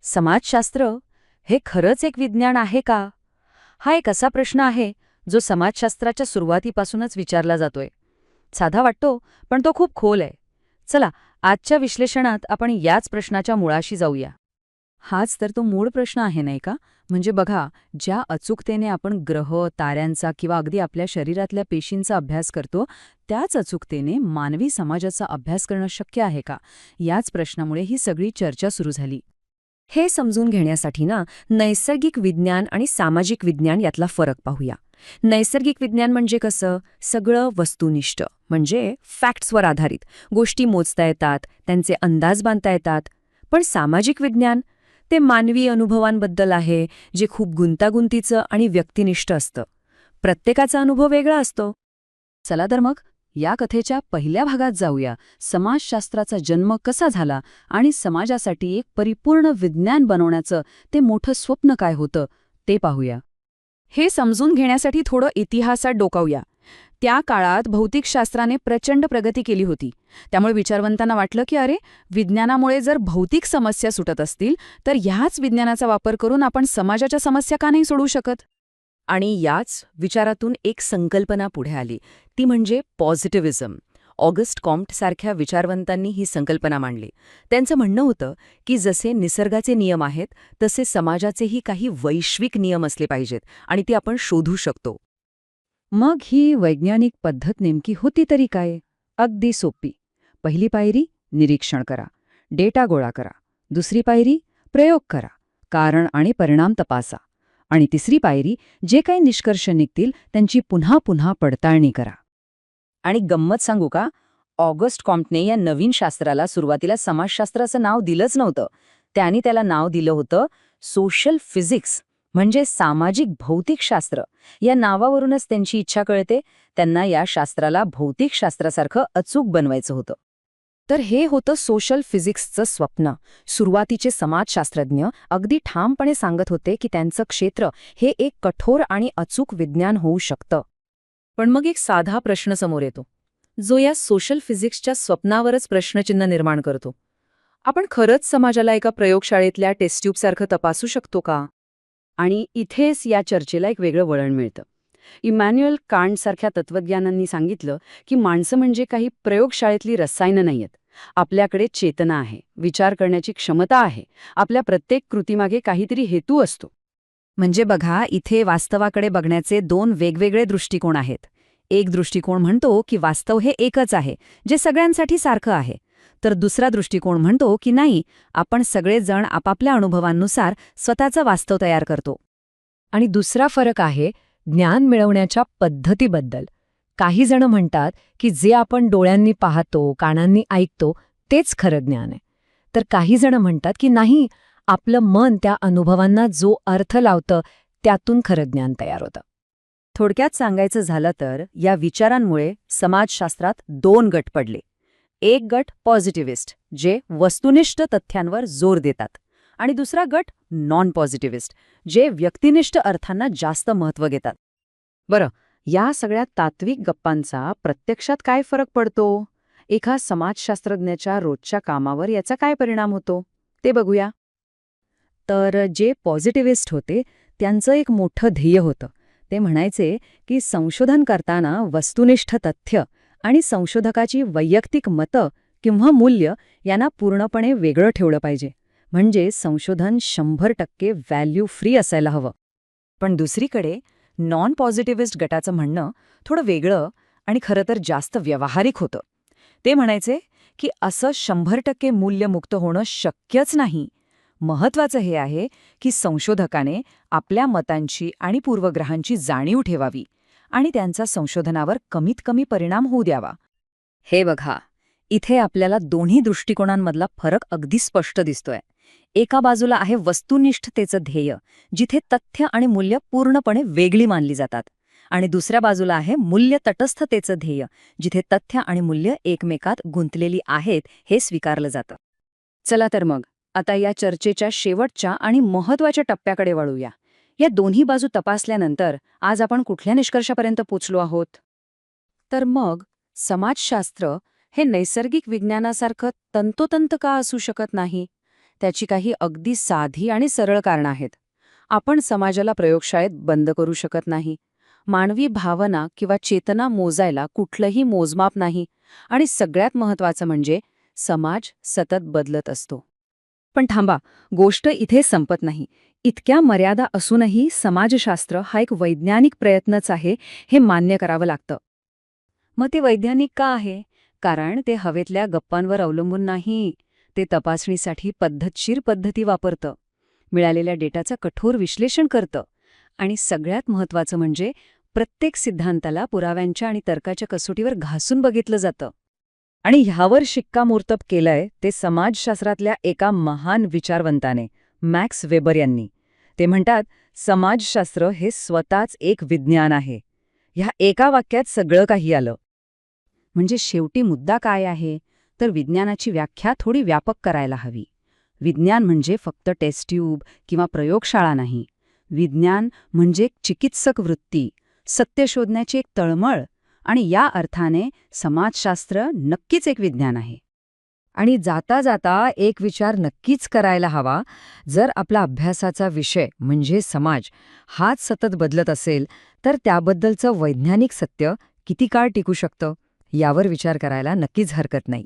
समाजशास्त्र हे खरंच एक विज्ञान आहे का? हा एक असा प्रश्न आहे जो समाजशास्त्राच्या सुरुवातीपासूनच विचारला जातोय. साधा वाटतो, पण तो खूप खोल आहे. चला, आजच्या विश्लेषणात आपण याच प्रश्नाच्या मुळाशी जाऊया. हाच तर तो मूळ प्रश्न आहे, नाही का? म्हणजे बघा, ज्या अचूकतेने आपण ग्रह, ताऱ्यांचा किंवा अगदी आपल्या शरीरातल्या पेशींचा अभ्यास करतो, त्याच अचूकतेने मानवी समाजाचा अभ्यास करणं शक्य आहे का? याच प्रश्नामुळे ही सगळी चर्चा सुरू झाली. हे समजून घेण्यासाठी नैसर्गिक विज्ञान आणि सामाजिक विज्ञान यातला फरक पाहूया. नैसर्गिक विज्ञान म्हणजे कसं? सगळं वस्तुनिष्ठ, म्हणजे फॅक्ट्सवर आधारित. गोष्टी मोजता येतात, त्यांचे अंदाज बांधता येतात. पण सामाजिक विज्ञान ते मानवी अनुभवांबद्दल आहे, जे खूप गुंतागुंतीचं आणि व्यक्तिनिष्ठ असतं. प्रत्येकाचा अनुभव वेगळा असतो. चला तर मग या कथेच्या पहिल्या भागात जाऊया. समाजशास्त्राचा जन्म कसा झाला आणि समाजासाठी एक परिपूर्ण विज्ञान बनवण्याचं ते मोठं स्वप्न काय होतं ते पाहूया. हे समजून घेण्यासाठी थोडं इतिहासात डोकावूया. त्या काळात भौतिकशास्त्राने प्रचंड प्रगती केली होती. त्यामुळे विचारवंतांना वाटलं की अरे, विज्ञानामुळे जर भौतिक समस्या सुटत असतील तर ह्याच विज्ञानाचा वापर करून आपण समाजाच्या समस्या का नाही सोडवू शकत? आणि याच विचारातून एक संकल्पना पुढे आली, ती म्हणजे पॉझिटिव्हिझम. ऑगस्ट कॉम्टसारख्या विचारवंतांनी ही संकल्पना मांडली. त्यांचं म्हणणं होतं की जसे निसर्गाचे नियम आहेत तसे समाजाचेही काही वैश्विक नियम असले पाहिजेत आणि ते आपण शोधू शकतो. मग ही वैज्ञानिक पद्धत नेमकी होती तरी काय? अगदी सोपी. पहिली पायरी निरीक्षण करा, डेटा गोळा करा. दुसरी पायरी प्रयोग करा, कारण आणि परिणाम तपासा. आणि तिसरी पायरी जे काही निष्कर्ष निघतील त्यांची पुन्हा पुन्हा पडताळणी करा. आणि गंमत सांगू का, ऑगस्ट कॉम्टने या नवीन शास्त्राला सुरुवातीला समाजशास्त्राचं नाव दिलंच नव्हतं. त्यांनी त्याला नाव दिलं होतं सोशल फिजिक्स, म्हणजे सामाजिक भौतिकशास्त्र. या नावावरूनच त्यांची इच्छा कळते, त्यांना या शास्त्राला भौतिकशास्त्रासारखं अचूक बनवायचं होतं. तर हे होतं सोशल फिजिक्सचं स्वप्न. सुरुवातीचे समाजशास्त्रज्ञ अगदी ठामपणे सांगत होते की त्यांचं क्षेत्र हे एक कठोर आणि अचूक विज्ञान होऊ शकतं. पण मग एक साधा प्रश्न समोर येतो, जो या सोशल फिजिक्सच्या स्वप्नावरच प्रश्नचिन्ह निर्माण करतो. आपण खरंच समाजाला एका प्रयोगशाळेतल्या टेस्ट्यूबसारखं तपासू शकतो का? आणि इथेच या चर्चेला एक वेगळं वळण मिळतं. इमॅन्युएल कांटसारख्या तत्त्वज्ञानांनी सांगितलं की माणसं म्हणजे काही प्रयोगशाळेतली रसायनं नाहीयेत. आपल्याकडे चेतना आहे, विचार करण्याची क्षमता आहे, आपल्या प्रत्येक कृतीमागे काहीतरी हेतू असतो. म्हणजे बघा, इथे वास्तवाकडे बघण्याचे दोन वेगवेगळे दृष्टिकोन आहेत. एक दृष्टिकोन म्हणतो की वास्तव हे एकच आहे, जे सगळ्यांसाठी सारखं आहे. तर दुसरा दृष्टिकोन म्हणतो की नाही, आपण सगळेजण आपापल्या अनुभवांनुसार स्वतःचं वास्तव तयार करतो. आणि दुसरा फरक आहे ज्ञान मिळवण्याच्या पद्धतीबद्दल. काही जण म्हणतात की जे आपण डोळ्यांनी पाहतो, कानांनी ऐकतो, तेच खरं ज्ञान आहे. तर काही जण म्हणतात की नाही, आपलं मन त्या अनुभवांना जो अर्थ लावतं त्यातून खरं ज्ञान तयार होतं. थोडक्यात सांगायचं झालं तर या विचारांमुळे समाजशास्त्रात दोन गट पडले. एक गट पॉझिटिव्हिस्ट, जे वस्तुनिष्ठ तथ्यांवर जोर देतात, आणि दुसरा गट नॉन पॉझिटिव्हिस्ट, जे व्यक्तिनिष्ठ अर्थांना जास्त महत्त्व देतात. बरं, या सगळ्या तात्विक गप्पांचा प्रत्यक्षात काय फरक पडतो? एका समाजशास्त्रज्ञाच्या रोजच्या कामावर याचा काय परिणाम होतो ते बघूया. तर जे पॉझिटिव्हिस्ट होते त्यांचं एक मोठं ध्येय होतं. ते म्हणायचे की संशोधन करताना वस्तुनिष्ठ तथ्य आणि संशोधकाची वैयक्तिक मतं किंवा मूल्य यांना पूर्णपणे वेगळं ठेवलं पाहिजे. म्हणजे संशोधन 100% व्हॅल्यू फ्री असायला हवं. पण दुसरीकडे नॉन पॉझिटिव्हिस्ट गटाचं म्हणणं थोडं वेगळं आणि खरं तर जास्त व्यावहारिक होतं. ते म्हणायचे की असं 100% मूल्यमुक्त होणं शक्यच नाही. महत्वाचं हे आहे की संशोधकाने आपल्या मतांची आणि पूर्वग्रहांची जाणीव ठेवावी आणि त्यांचा संशोधनावर कमीत कमी परिणाम होऊ द्यावा. हे बघा, इथे आपल्याला दोन्ही दृष्टिकोनांमधला फरक अगदी स्पष्ट दिसतोय. एका बाजूला आहे वस्तुनिष्ठतेचं ध्येय, जिथे तथ्य आणि मूल्य पूर्णपणे वेगळी मानली जातात. आणि दुसऱ्या बाजूला आहे मूल्य तटस्थतेचं ध्येय, जिथे तथ्य आणि मूल्य एकमेकात गुंतलेली आहेत हे स्वीकारलं जातं. चला तर मग आता या चर्चेच्या शेवटच्या आणि महत्त्वाच्या टप्प्याकडे वळूया. या दोन्ही बाजू तपासल्यानंतर आज आपण कुठल्या निष्कर्षापर्यंत पोचलो आहोत? तर मग समाजशास्त्र हे नैसर्गिक विज्ञानासारखं तंतोतंत का असू शकत नाही? त्याची काही अगदी साधी आणि सरळ कारणं आहेत. आपण समाजाला प्रयोगशाळेत बंद करू शकत नाही. मानवी भावना किंवा चेतना मोजायला कुठलंही मोजमाप नाही. आणि सगळ्यात महत्त्वाचं म्हणजे समाज सतत बदलत असतो. पण थांबा, गोष्ट इथे संपत नाही. इतक्या मर्यादा असूनही समाजशास्त्र हा एक वैज्ञानिक प्रयत्नच आहे, हे मान्य करावं लागतं. मग ते वैज्ञानिक का आहे? कारण ते हवेतल्या गप्पांवर अवलंबून नाही. ते तपासणीसाठी पद्धतशीर पद्धती वापरतं, मिळालेल्या डेटाचं कठोर विश्लेषण करतं आणि सगळ्यात महत्त्वाचं म्हणजे प्रत्येक सिद्धांताला पुराव्यांच्या आणि तर्काच्या कसोटीवर घासून बघितलं जातं. आणि ह्यावर शिक्कामोर्तब केलंय ते समाजशास्त्रातल्या एका महान विचारवंताने, मॅक्स वेबर यांनी. ते म्हणतात, समाजशास्त्र हे स्वतःच एक विज्ञान आहे. ह्या एका वाक्यात सगळं काही आलं. म्हणजे शेवटी मुद्दा काय आहे? तर विज्ञानाची व्याख्या थोडी व्यापक करायला हवी. विज्ञान म्हणजे फक्त टेस्ट ट्यूब किंवा प्रयोगशाळा नाही. विज्ञान म्हणजे चिकित्सक वृत्ती, सत्य शोधण्याची एक तळमळ. आणि या अर्थाने समाजशास्त्र नक्कीच एक विज्ञान आहे. आणि जाता जाता एक विचार नक्कीच करायला हवा. जर आपला अभ्यासाचा विषय म्हणजे समाज हाच सतत बदलत असेल, तर त्याबद्दलचं वैज्ञानिक सत्य किती काळ टिकू शकतं यावर विचार करायला नक्कीच हरकत नाही.